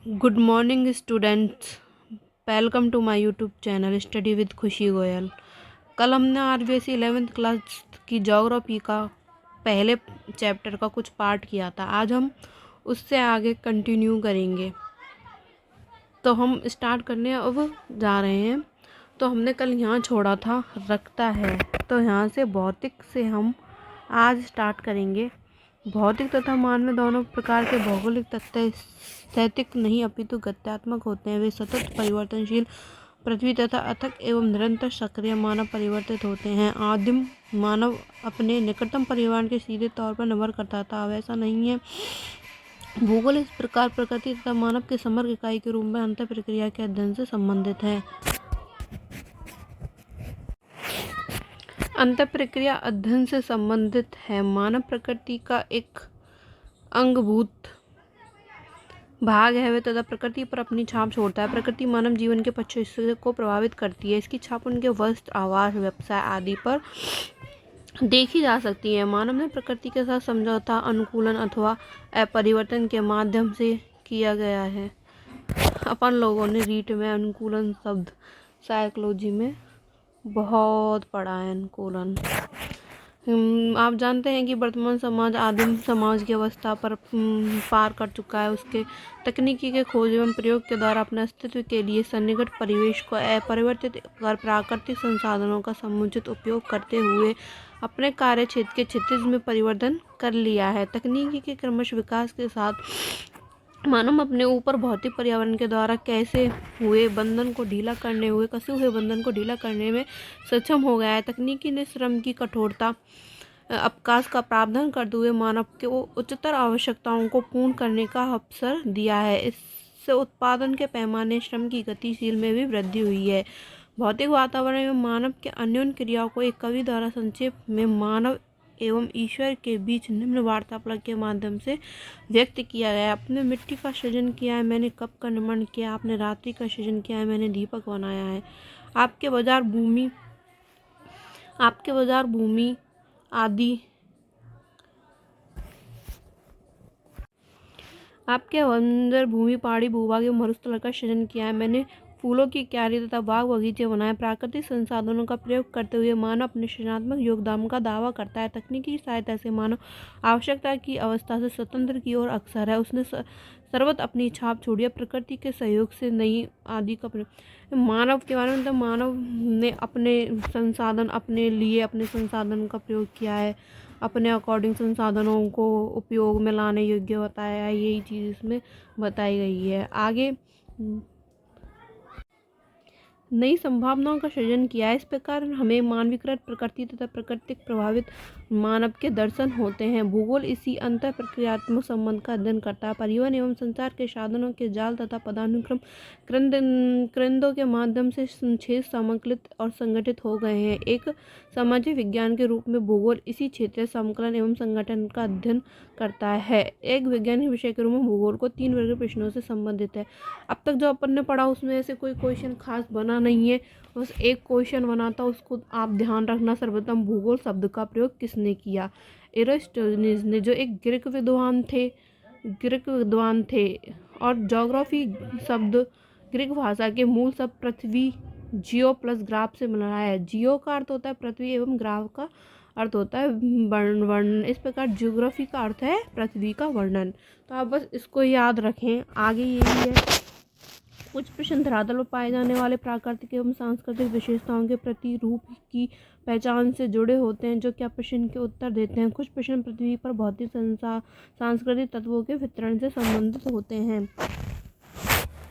Good morning students. Welcome to my YouTube channel study with Khushi Goyal. कल हमने RBSE 11th class की geography का पहले चैप्टर का कुछ पार्ट किया था। आज हम उससे आगे कंटिन्यू करेंगे। तो हम स्टार्ट करने अब जा रहे हैं। तो हमने कल यहाँ छोड़ा था रखता है, तो यहाँ से भौतिक से हम आज स्टार्ट करेंगे। भौतिक तथा मानवीय दोनों प्रकार के भौगोलिक तथ्य स्थैतिक नहीं अपितु गत्यात्मक होते हैं। वे सतत परिवर्तनशील पृथ्वी तथा अथक एवं निरंतर सक्रिय मानव परिवर्तित होते हैं। आदिम मानव अपने निकटतम परिवार के सीधे तौर पर निर्भर करता था, अब ऐसा नहीं है। भूगोल इस प्रकार प्रकृति तथा मानव के समग्र इकाई के रूप में अंतर प्रक्रिया के अध्ययन से संबंधित है। अंतर प्रक्रिया अध्ययन से संबंधित है। मानव प्रकृति का एक अंगभूत भाग है वे तथा प्रकृति पर अपनी छाप छोड़ता है। प्रकृति मानव जीवन के 25 हिस्से को प्रभावित करती है। इसकी छाप उनके वस्त्र, आवास, व्यवसाय आदि पर देखी जा सकती है। मानव ने प्रकृति के साथ समझौता, अनुकूलन अथवा अपरिवर्तन के माध्यम से किया गया है। अपन लोगों ने रीट में अनुकूलन शब्द साइकोलॉजी में बहुत पढ़ा है। अनुकूलन आप जानते हैं कि वर्तमान समाज आदिम समाज की अवस्था पर पार कर चुका है। उसके तकनीकी के खोज एवं प्रयोग के द्वारा अपने अस्तित्व के लिए सन्निकट परिवेश को अपरिवर्तित कर प्राकृतिक संसाधनों का समुचित उपयोग करते हुए अपने कार्य क्षेत्र के क्षितिज में परिवर्तन कर लिया है। तकनीकी के क्रमश विकास के साथ मानव अपने ऊपर भौतिक पर्यावरण के द्वारा कसे हुए बंधन को ढीला करने में सक्षम हो गया है। तकनीकी ने श्रम की कठोरता अवकाश का प्रावधान करते हुए मानव को उच्चतर आवश्यकताओं को पूर्ण करने का अवसर दिया है। इससे उत्पादन के पैमाने, श्रम की गतिशील में भी वृद्धि हुई है। भौतिक वातावरण एवं मानव के अन्योन्य क्रियाओं को एक कवि द्वारा संक्षेप में मानव एवं ईश्वर के बीच निम्न वार्तालाप के माध्यम से व्यक्त किया गया। आपने मिट्टी का सृजन किया है, मैंने कप का निर्माण किया। आपने रात्रि का सृजन किया है, मैंने दीपक बनाया है। आपके बाजार भूमि आदि आपके अंदर भूमि, पहाड़ी भूभाग एवं मरुस्थल का सृजन किया है। मैंने फूलों की क्यारी तथा बाग बगीचे बनाए। प्राकृतिक संसाधनों का प्रयोग करते हुए मानव अपने सृजनात्मक योगदान का दावा करता है। तकनीकी सहायता से मानव आवश्यकता की अवस्था से स्वतंत्र की ओर अग्रसर है। उसने सर्वत्र अपनी छाप छोड़ी है। प्रकृति के सहयोग से नई आदि का मानव के बारे में मानव ने अपने संसाधन का प्रयोग किया है, अपने अकॉर्डिंग संसाधनों को उपयोग में लाने योग्य बताया है। यही चीज़ इसमें बताई गई है। आगे नई संभावनाओं का सृजन किया है। इस प्रकार हमें मानवीकृत प्रकृति तथा प्रकृतिक प्रभावित मानव के दर्शन होते हैं। भूगोल इसी अंतर प्रक्रियात्मक संबंध का अध्ययन करता है। परिवहन एवं संचार के साधनों के जाल तथा पदानुक्रम केंद्रों के माध्यम से क्षेत्र समकलित और संगठित हो गए हैं। एक सामाजिक विज्ञान के रूप में भूगोल इसी क्षेत्रीय समकलन एवं संगठन का अध्ययन करता है। एक वैज्ञानिक विषय के रूप में भूगोल को 3 वर्ग प्रश्नों से संबंधित है। अब तक जो अपन ने पढ़ा उसमें ऐसे कोई क्वेश्चन खास बना नहीं है, बस एक क्वेश्चन बना था, उसको आप ध्यान रखना। सर्वप्रथम भूगोल शब्द का प्रयोग किसने किया? एरिस्टोथेनिस ने, जो एक ग्रीक विद्वान थे। और ज्योग्राफी शब्द ग्रीक भाषा के मूल शब्द पृथ्वी जियो प्लस ग्राफ से मिला है। जियो का अर्थ होता है पृथ्वी एवं ग्राफ का अर्थ होता है वर्णन। इस प्रकार ज्योग्राफी का अर्थ है पृथ्वी का वर्णन। तो आप बस इसको याद रखें। आगे यही है, कुछ प्रश्न धरातल पर पाए जाने वाले प्राकृतिक एवं सांस्कृतिक विशेषताओं के प्रतिरूप की पहचान से जुड़े होते हैं, जो क्या प्रश्न के उत्तर देते हैं। कुछ प्रश्न पृथ्वी पर भौतिक सांस्कृतिक तत्वों के वितरण से संबंधित होते हैं।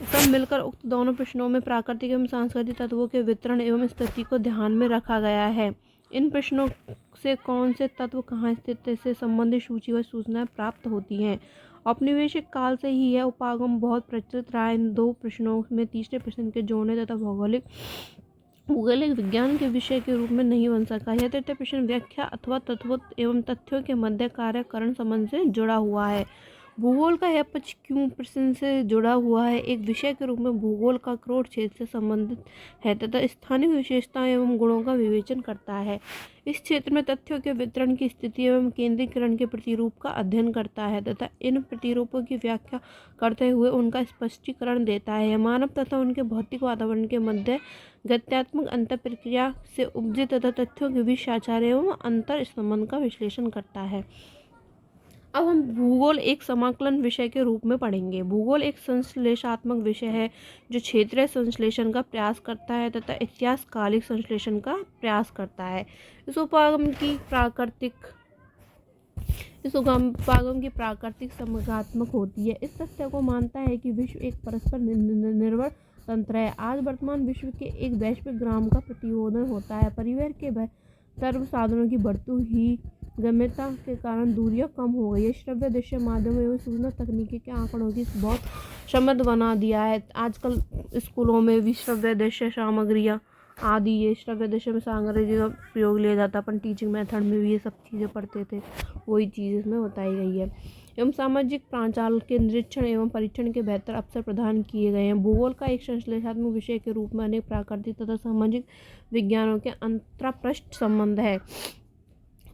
सब मिलकर उक्त दोनों प्रश्नों में प्राकृतिक एवं सांस्कृतिक तत्वों के वितरण एवं स्थिति को ध्यान में रखा गया है। इन प्रश्नों से कौन से तत्व कहाँ स्थित से संबंधित सूचीबद्ध सूचनाएं प्राप्त होती हैं। औपनिवेशिक काल से ही यह उपागम बहुत प्रचलित रहा है। इन 2 प्रश्नों में तीसरे प्रश्न के जोड़ने तथा भौगोलिक विज्ञान के विषय के रूप में नहीं बन सका। यह तृतीय प्रश्न व्याख्या अथवा तत्वों एवं तथ्यों के मध्य कार्य कारण संबंध से जुड़ा हुआ है। भूगोल का यह पक्ष क्यों प्रश्न से जुड़ा हुआ है? एक विषय के रूप में भूगोल का क्रोध क्षेत्र से संबंधित है तथा स्थानिक विशेषताएं एवं गुणों का विवेचन करता है। इस क्षेत्र में तथ्यों के वितरण की स्थिति एवं केंद्रीकरण के प्रतिरूप का अध्ययन करता है तथा इन प्रतिरूपों की व्याख्या करते हुए उनका स्पष्टीकरण देता है। मानव तथा उनके भौतिक वातावरण के मध्य गत्यात्मक अंतर प्रक्रिया से उपजे तथा तथ्यों के बीच साचार एवं अंतर संबंध का विश्लेषण करता है। अब हम भूगोल एक समाकलन विषय के रूप में पढ़ेंगे। भूगोल एक संश्लेषात्मक विषय है जो क्षेत्रीय संश्लेषण का प्रयास करता है तथा इतिहासकालिक संश्लेषण का प्रयास करता है। इस उपागम की प्राकृतिक समगात्मक होती है। इस तथ्य को मानता है कि विश्व एक परस्पर निर्भर तंत्र है। आज वर्तमान विश्व के एक वैश्विक ग्राम का प्रतिरोधन होता है। परिवहन के सर्व साधनों की बढ़ती हुई गम्यता के कारण दूरियां कम हो गई है। श्रव्य दृश्य माध्यम एवं सूचना तकनीकी के आंकड़ों की बहुत समृद्ध बना दिया है। आजकल स्कूलों में भी श्रव्य दृश्य सामग्रियाँ आदि ये श्रव्य दृश्य में सामग्री का प्रयोग लिया जाता है। अपन टीचिंग मेथड में भी ये सब चीज़ें पढ़ते थे, वही चीज़ इसमें बताई गई है। एवं सामाजिक प्राचाल के निरीक्षण एवं परीक्षण के बेहतर अवसर प्रदान किए गए हैं। भूगोल का एक संश्लेषणात्मक विषय के रूप में अनेक प्राकृतिक तथा सामाजिक विज्ञानों के अंतरपृष्ठ संबंध है।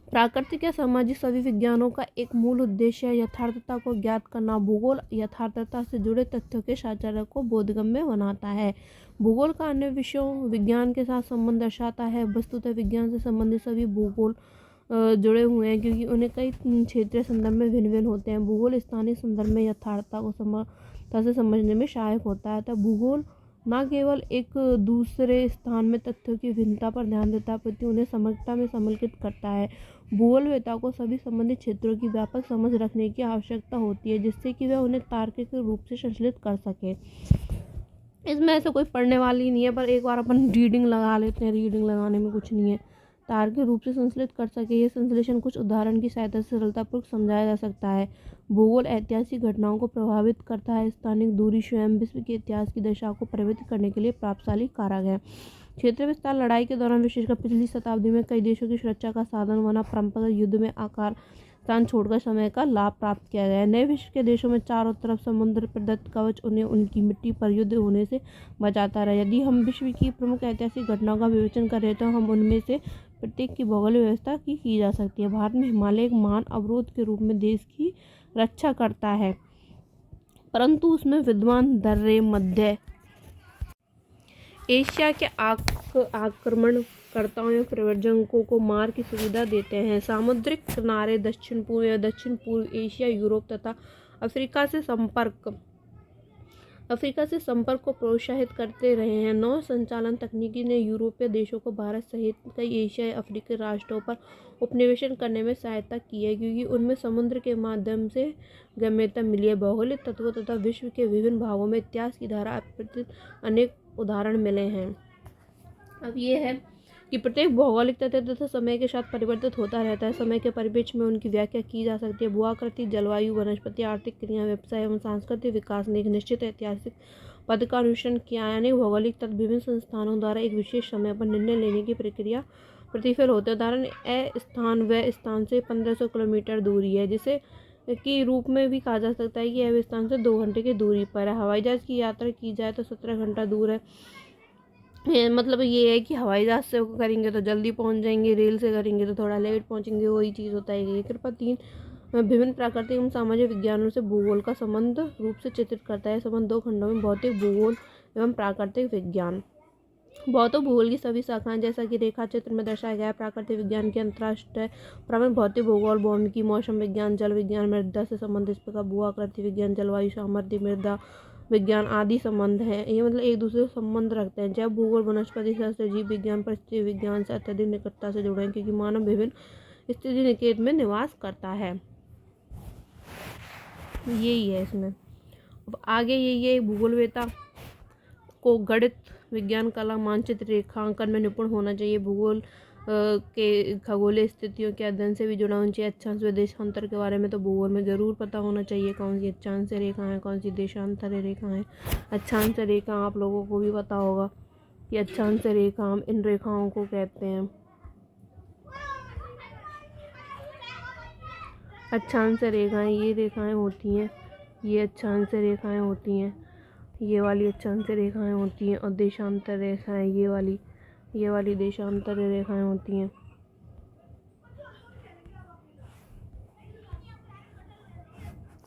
प्राकृतिक या सामाजिक सभी विज्ञानों का एक मूल उद्देश्य है यथार्थता को ज्ञात करना। भूगोल यथार्थता से जुड़े तथ्यों के साचार्य को बोधगम्य बनाता है। भूगोल का अन्य विषयों विज्ञान के साथ संबंध दर्शाता है। वस्तुतः विज्ञान से संबंधित सभी भूगोल जुड़े हुए हैं क्योंकि उन्हें कई क्षेत्रीय संदर्भ में भिन्न भिन्न होते हैं। भूगोल स्थानीय संदर्भ में यथार्थता को समझता से समझने में सहायक होता है। तब भूगोल न केवल एक दूसरे स्थान में तथ्यों की भिन्नता पर ध्यान देता है बल्कि उन्हें समग्रता में सम्मिलित करता है। भूगोलवेत्ता को सभी संबंधित क्षेत्रों की व्यापक समझ रखने की आवश्यकता होती है जिससे कि वह उन्हें तार्किक रूप से संश्लेषित कर सके। इसमें ऐसे कोई पढ़ने वाली नहीं है, पर एक बार अपन रीडिंग लगा लेते हैं। रीडिंग लगाने में कुछ नहीं है। तार्किक रूप से संश्लेषित कर सके। ये संश्लेषण कुछ उदाहरण की सहायता से सरलतापूर्वक समझाया जा सकता है। भूगोल ऐतिहासिक घटनाओं को प्रभावित करता है। स्थानिक दूरी स्वयं विश्व के इतिहास की दिशा को परिवर्तित करने के लिए प्रभावशाली कारक है। क्षेत्र विस्तार लड़ाई के दौरान विशेषकर पिछली शताब्दी में कई देशों की सुरक्षा का साधन बना। परंपरागत युद्ध में आकार स्थान छोड़कर समय का लाभ प्राप्त किया गया है। नए विश्व के देशों में चारों तरफ समुद्र प्रदत्त कवच उन्हें उनकी मिट्टी पर युद्ध होने से बचाता रहा। यदि हम विश्व की प्रमुख ऐतिहासिक घटनाओं का विवेचन करें तो हम उनमें से प्रत्येक की भौगोलिक व्यवस्था की जा सकती है। भारत में हिमालय एक महान अवरोध के रूप में देश की रक्षा करता है, परंतु उसमें विद्वान दर्रे मध्य एशिया के आक्रमणकर्ताओं या प्रव्रजकों को मार की सुविधा देते हैं। सामुद्रिक किनारे दक्षिण पूर्व या दक्षिण पूर्व एशिया, यूरोप तथा अफ्रीका से संपर्क को प्रोत्साहित करते रहे हैं। नौ संचालन तकनीकी ने यूरोपीय देशों को भारत सहित कई एशियाई अफ्रीकी राष्ट्रों पर उपनिवेशन करने में सहायता की है क्योंकि उनमें समुद्र के माध्यम से गम्यता मिली है। भौगोलिक तत्वों तथा विश्व के विभिन्न भागों में इतिहास की धारा अनेक उदाहरण मिले हैं। अब ये है कि प्रत्येक भौगोलिक तथ्य तथा समय के साथ परिवर्तित होता रहता है। समय के परिप्रेक्ष्य में उनकी व्याख्या की जा सकती है। भूआकृति, जलवायु, वनस्पति, आर्थिक क्रिया, व्यवसाय एवं सांस्कृतिक विकास ने एक निश्चित ऐतिहासिक पद का अनुसरण किया है। अनेक भौगोलिक तत्व विभिन्न संस्थानों द्वारा एक विशेष समय पर निर्णय लेने की प्रक्रिया प्रतिफल होते हैं। उदाहरण स्थान व स्थान से 1500 किलोमीटर दूरी है, जिसे की रूप में भी कहा जा सकता है कि यह स्थान से 2 घंटे की दूरी पर है। हवाई जहाज की यात्रा की जाए तो 17 घंटा दूर है। मतलब ये है कि हवाई जहाज से करेंगे तो जल्दी पहुंच जाएंगे, रेल से करेंगे तो थोड़ा लेट पहुंचेंगे, वही चीज़ होता है। कृपया 3 विभिन्न प्राकृतिक एवं सामाजिक विज्ञानों से भूगोल का संबंध रूप से चित्रित करता है। संबंध 2 खंडों में भौतिक भूगोल एवं प्राकृतिक विज्ञान। भौतिक भूगोल की सभी शाखाएं जैसा कि रेखा चित्र में दर्शाया गया है। प्राकृतिक विज्ञान के अंतर्राष्ट्रीय प्रमुख भौतिक भूगोल, भौमिकी, मौसम विज्ञान, जल विज्ञान, मृदा से संबंधित इस प्रकार भूआकृति विज्ञान, जलवायु, सामर्थ्य, मृदा विज्ञान आदि संबंध हैं। ये मतलब एक दूसरे से संबंध रखते हैं। जैव भूगोल, वनस्पति शास्त्र, जीव विज्ञान, परिस्थिति विज्ञान से अत्यधिक निकटता से जुड़े हैं क्योंकि मानव विभिन्न स्थिति निकेत में निवास करता है। यही है इसमें। अब आगे यही है, भूगोलवेत्ता को गणित, विज्ञान, कला, मानचित्र, रेखांकन में निपुण होना चाहिए। भूगोल के खगोलीय स्थितियों के अध्ययन से भी जुड़ा होना चाहिए। अक्षांश व देशांतर के बारे में तो भूगोल में ज़रूर पता होना चाहिए। कौन सी अक्षांश रेखा है, कौन सी देशांतर रेखा है। अक्षांश रेखा आप लोगों को भी पता होगा कि अक्षांश रेखा हम इन रेखाओं को कहते हैं। अक्षांश रेखाएं, ये रेखाएं होती हैं, ये अक्षांश रेखाएं होती हैं, ये वाली अक्षांश रेखाएं होती हैं, और देशांतर रेखाएं ये वाली देशांतर रेखाएं होती हैं।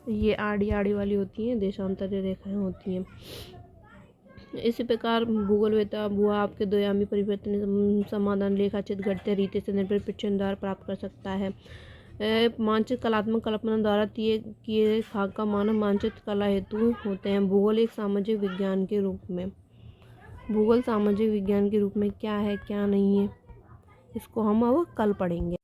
ये आड़ी वाली होती हैं, देशांतर रेखाएं होती हैं। इसी प्रकार भूगोलवेत्ता भूआ आपके द्वयामी परिवर्तन समाधान रेखाचित्र गणितीय रीति से निर्भर प्रश्न द्वारा प्राप्त कर सकता है। मानचित्र कलात्मक कल्पना द्वारा किए भाग का मानव मानचित्र कला हेतु होते हैं। भूगोल एक सामाजिक विज्ञान के रूप में, भूगोल सामाजिक विज्ञान के रूप में क्या है क्या नहीं है, इसको हम अब कल पढ़ेंगे।